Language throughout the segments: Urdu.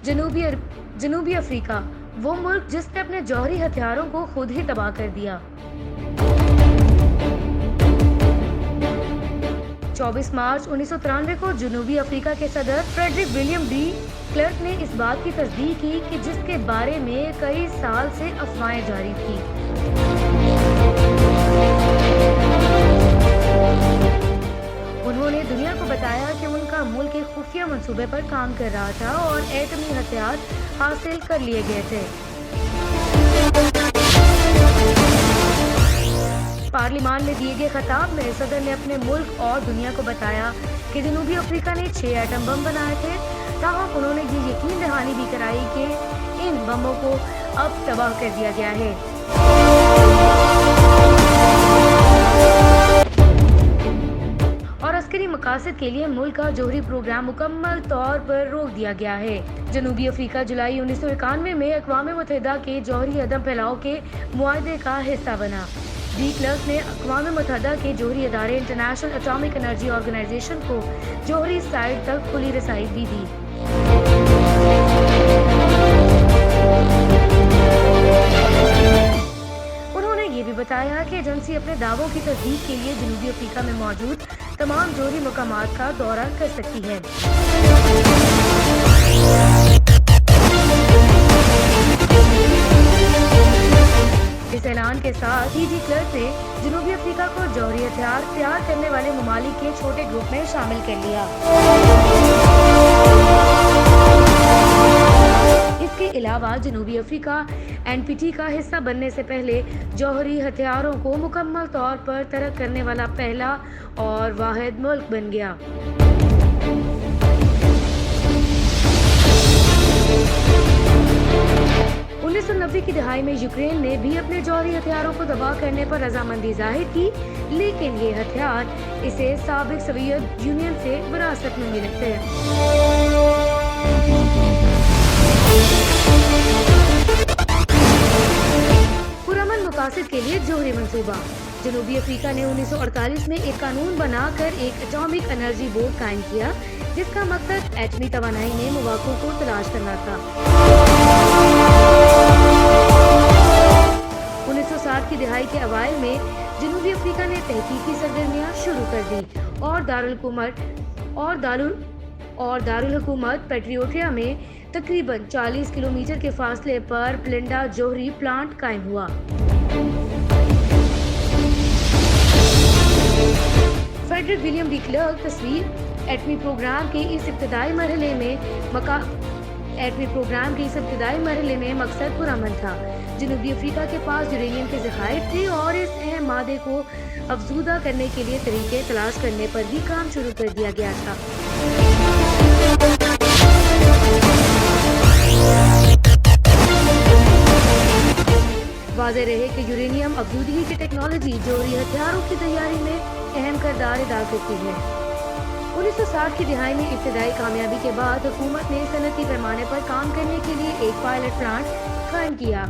جنوبی افریقہ، وہ ملک جس نے اپنے جوہری ہتھیاروں کو خود ہی تباہ کر دیا۔ 24 مارچ 1993 کو جنوبی افریقہ کے صدر فریڈرک ولیم ڈی کلرک نے اس بات کی تصدیق کی کہ جس کے بارے میں کئی سال سے افواہیں جاری تھیں۔ انہوں نے دنیا کو بتایا کہ ان کا ملک ایک خفیہ منصوبے پر کام کر رہا تھا اور ایٹمی ہتھیار حاصل کر لیے گئے تھے۔ پارلیمان میں دیے گئے خطاب میں صدر نے اپنے ملک اور دنیا کو بتایا کہ جنوبی افریقہ نے 6 ایٹم بم بنائے تھے، تاہم انہوں نے یہ یقین دہانی بھی کرائی کہ ان بموں کو اب تباہ کر دیا گیا ہے۔ اور عسکری مقاصد کے لیے ملک کا جوہری پروگرام مکمل طور پر روک دیا گیا ہے۔ جنوبی افریقہ جولائی 1991 میں اقوام متحدہ کے جوہری عدم پھیلاؤ کے معاہدے کا حصہ بنا۔ ڈی کلرک نے اقوام متحدہ کے جوہری ادارے انٹرنیشنل اٹامک انرجی آرگنائزیشن کو جوہری سائٹ تک کھلی رسائی بھی دی۔ انہوں نے یہ بھی بتایا کہ ایجنسی اپنے دعووں کی تصدیق کے لیے جنوبی افریقہ میں موجود تمام جوہری مقامات کا دورہ کر سکتی ہے۔ اس اعلان کے ساتھ ہی ڈی کلرک نے جنوبی افریقہ کو جوہری ہتھیار تیار کرنے والے ممالک کے چھوٹے گروپ میں شامل کر لیا۔ اس کے علاوہ جنوبی افریقہ NPT کا حصہ بننے سے پہلے جوہری ہتھیاروں کو مکمل طور پر ترک کرنے والا پہلا اور واحد ملک بن گیا۔ انیس سو 90 کی دہائی میں یوکرین نے بھی اپنے جوہری ہتھیاروں کو تباہ کرنے پر رضامندی ظاہر کی، لیکن یہ ہتھیار اسے سابق سوویت یونین سے وراثت میں ملے تھے۔ پرامن مقاصد کے لیے جوہری منصوبہ۔ جنوبی افریقہ نے 1948 میں ایک قانون بنا کر ایک اٹامک انرجی بورڈ قائم کیا، جس کا مقصد ایٹمی توانائی میں مواقع کو تلاش کرنا تھا۔ 1960 کی دہائی کے اوائل میں جنوبی افریقہ نے تحقیقی سرگرمیاں شروع کر دی اور دارالحکومت پیٹریوٹیا میں تقریباً 40 کلومیٹر کے فاصلے پر پلنڈا جوہری پلانٹ قائم ہوا۔ فریڈرک ولیم ڈی کلرک تصویر ایٹمی پروگرام کے اس ابتدائی مرحلے میں مقصد پرامن تھا۔ جنوبی افریقہ کے پاس یورینیم کے ذخائر تھے اور اس اہم مادے کو افزودہ کرنے کے لیے طریقے تلاش کرنے پر بھی کام شروع کر دیا گیا تھا۔ واضح رہے کہ یورینیم افزودگی کی ٹیکنالوجی جوہری ہتھیاروں کی تیاری میں اہم کردار ادا کرتی ہے۔ 1960 کی دہائی میں ابتدائی کامیابی کے بعد حکومت نے صنعتی پیمانے پر کام کرنے کے لیے ایک پائلٹ پلانٹ قائم کیا۔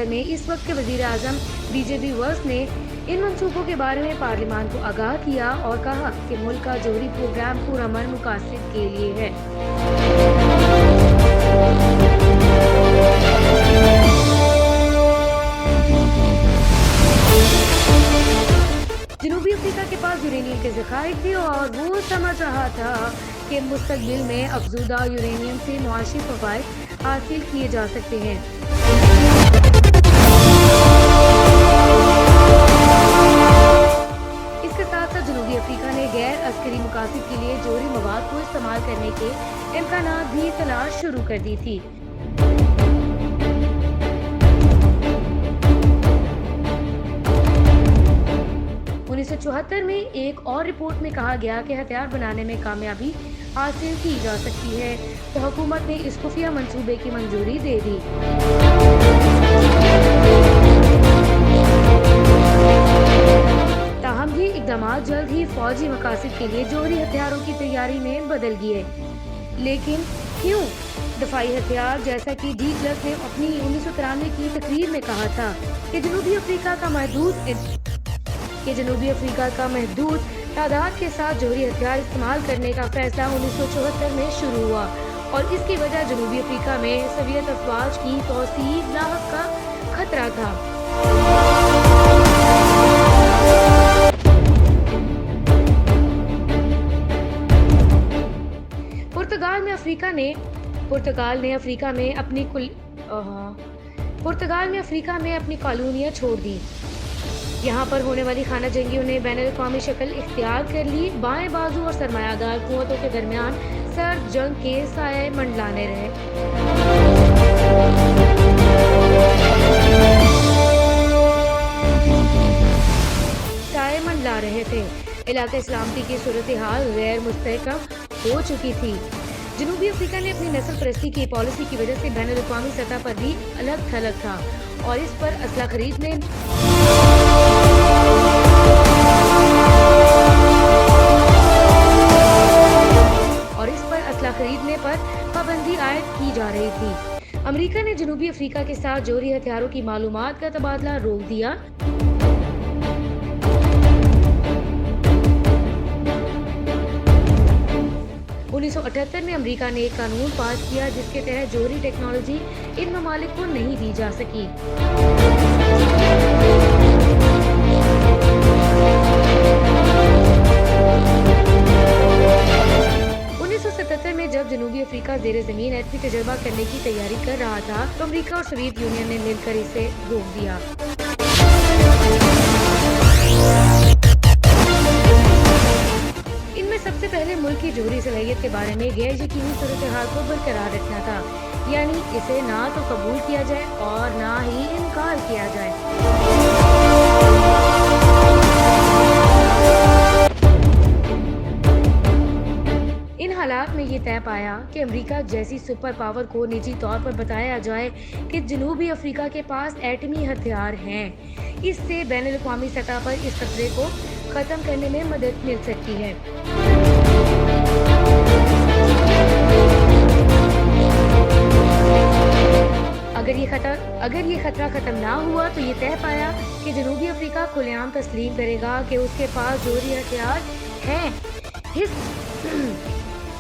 میں اس وقت کے وزیر اعظم BJP ورس نے ان منصوبوں کے بارے میں پارلیمان کو آگاہ کیا اور کہا کہ ملک کا جوہری پروگرام پرامن مقاصد کے لیے ہے۔ جنوبی افریقہ کے پاس یورینیم کے ذخائر تھے اور وہ سمجھ رہا تھا کہ مستقبل میں افزودہ یورینیم سے معاشی فوائد حاصل کیے جا سکتے ہیں۔ اس کے ساتھ ساتھ جنوبی افریقہ نے غیر عسکری مقاصد کے لیے جوہری مواد کو استعمال کرنے کے امکانات بھی تلاش شروع کر دی تھی۔ انیس سو 74 میں ایک اور رپورٹ میں کہا گیا کہ ہتھیار بنانے میں کامیابی حاصل کی جا سکتی ہے، تو حکومت نے اس خفیہ منصوبے کی منظوری دے دی۔ تاہم یہ اقدامات جلد ہی فوجی مقاصد کے لیے جوہری ہتھیاروں کی تیاری میں بدل گئے۔ لیکن کیوں؟ دفاعی ہتھیار، جیسا کہ ڈی کلرک نے اپنی 1993 کی تقریر میں کہا تھا کہ جنوبی افریقہ کا محدود تعداد کے ساتھ جوہری ہتھیار استعمال کرنے کا فیصلہ 1974 میں شروع ہوا اور اس کی وجہ جنوبی افریقہ میں سوویت افواج کی توسیع لاحق کا خطرہ تھا۔ پرتگال نے افریقہ میں اپنی کالونیاں چھوڑ دی۔ یہاں پر ہونے والی خانہ جنگیوں نے بین الاقوامی شکل اختیار کر لی۔ بائیں بازو اور سرمایہ دار قوتوں کے درمیان سرد جنگ کے سائے منڈلانے رہے تھے۔ علاقہ سلامتی کی صورتحال غیر مستحکم ہو چکی تھی۔ جنوبی افریقہ نے اپنی نسل پرستی کی پالیسی کی وجہ سے بین الاقوامی سطح پر بھی الگ تھلگ تھا اور اس پر اسلحہ خریدنے پر پابندی عائد کی جا رہی تھی۔ امریکہ نے جنوبی افریقہ کے ساتھ جوہری ہتھیاروں کی معلومات کا تبادلہ روک دیا۔ 1978 میں امریکہ نے ایک قانون پاس کیا جس کے تحت جوہری ٹیکنالوجی ان ممالک کو نہیں دی جا سکی۔ 1977 میں جب جنوبی افریقہ زیر زمین ایٹمی تجربہ کرنے کی تیاری کر رہا تھا تو امریکہ اور سوویت یونین نے مل کر اسے روک دیا۔ ان میں سب سے پہلے ملک کی جوہری صلاحیت کے بارے میں غیر یقینی صورتحال کو برقرار رکھنا تھا، یعنی اسے نہ تو قبول کیا جائے اور نہ ہی انکار کیا جائے۔ ان حالات میں یہ طے پایا کہ امریکہ جیسی سپر پاور کو نجی طور پر بتایا جائے کہ جنوبی افریقہ کے پاس ایٹمی ہتھیار ہیں۔ اس سے بین الاقوامی سطح پر اس خطرے کو ختم کرنے میں مدد مل سکتی ہے۔ اگر یہ خطرہ ختم نہ ہوا تو یہ طے پایا کہ جنوبی افریقہ کھلے عام تسلیم کرے گا کہ اس کے پاس جوہری ہتھیار ہیں۔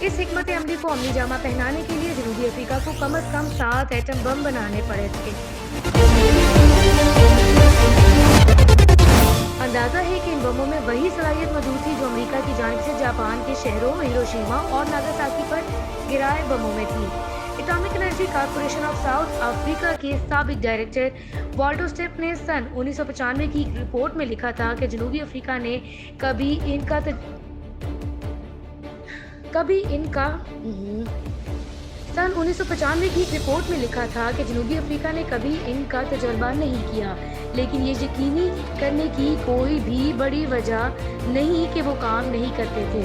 اس حکمت عملی کو عملی جامہ پہنانے کے لیے جنوبی افریقہ کو کم از کم 7 ایٹم بم بنانے پڑے تھے۔ اندازہ ہے کہ ان بموں میں وہی صلاحیت موجود تھی جو امریکہ کی جانب سے جاپان کے شہروں ہیروشیما اور ناگاساکی پر گرائے بموں میں تھی۔ Atomic energy corporation of South Africa کے سابق ڈائریکٹر والٹر اسٹیپ نے سن 1995 کی ایک رپورٹ میں لکھا تھا کہ جنوبی افریقہ نے کبھی ان کا تجربہ نہیں کیا، لیکن یہ یقینی کرنے کی کوئی بھی بڑی وجہ نہیں کہ وہ کام نہیں کرتے تھے۔